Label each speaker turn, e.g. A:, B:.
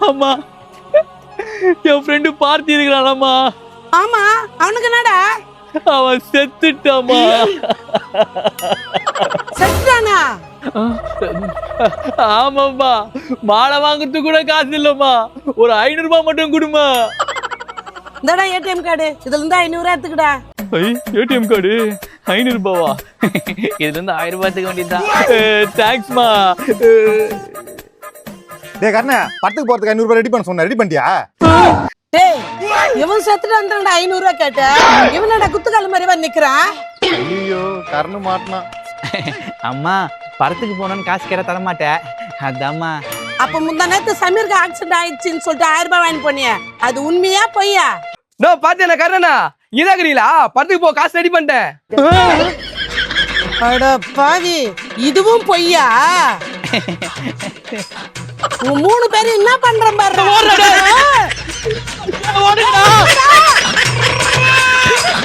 A: அம்மா என் ஃப்ரெண்டு பார்த்தி இருக்கிறானம்மா.
B: ஆமா, அவனுக்கு என்னடா?
A: அவன் செத்துட்டாமா.
B: செத்துட்டானா?
A: ஆமாம்மா, மாலை வாங்குறதுக்கு கூட காசு இல்லம்மா. ஒரு 500 ரூபாய் மட்டும் கொடுமா.
B: இந்தடா ஏடிஎம் கார்டு, இதுல இருந்து 500 எடுத்துக்கடா.
A: ஏடிஎம் கார்டு 500 ரூபாவா? இதுல இருந்து 1000 ரூபாய் எடுத்துக்க வேண்டியதுதான். தேங்க்ஸ்மா.
C: டேய் கர்ண, படத்துக்கு போறதுக்கு 500 ரூபாய் ரெடி பண்ண சொன்ன, ரெடி பண்ணிட்டியா?
B: டேய், இவன் செத்துட்டான்டா 500 ரூபாய் கேட்ட. இவனடா குத்துக்கால மாதிரி வந்து நிக்கிறான்.
C: ஐயோ, கர்ண மாட்டனா.
A: அம்மா, படத்துக்கு போனோன்னு காசு கேட்டா தர மாட்டேன். அதாம்மா.
B: அப்ப முந்தா நேத்து சமீருக்கு ஆக்சிடென்ட் ஆயிடுச்சுன்னு சொல்லிட்டு 1000 ரூபாய் வாங்கி போனியா? அது உண்மையா பொய்யா?
D: நோ பாத்தியா கர்ணனா, இதாக்குறீங்களா? படத்துக்கு போ, காசு ரெடி பண்ணிட்டேன்.
B: அட பாவி, இதுவும் பொய்யா? 3 பேரும் என்ன பண்றோம் பாரு.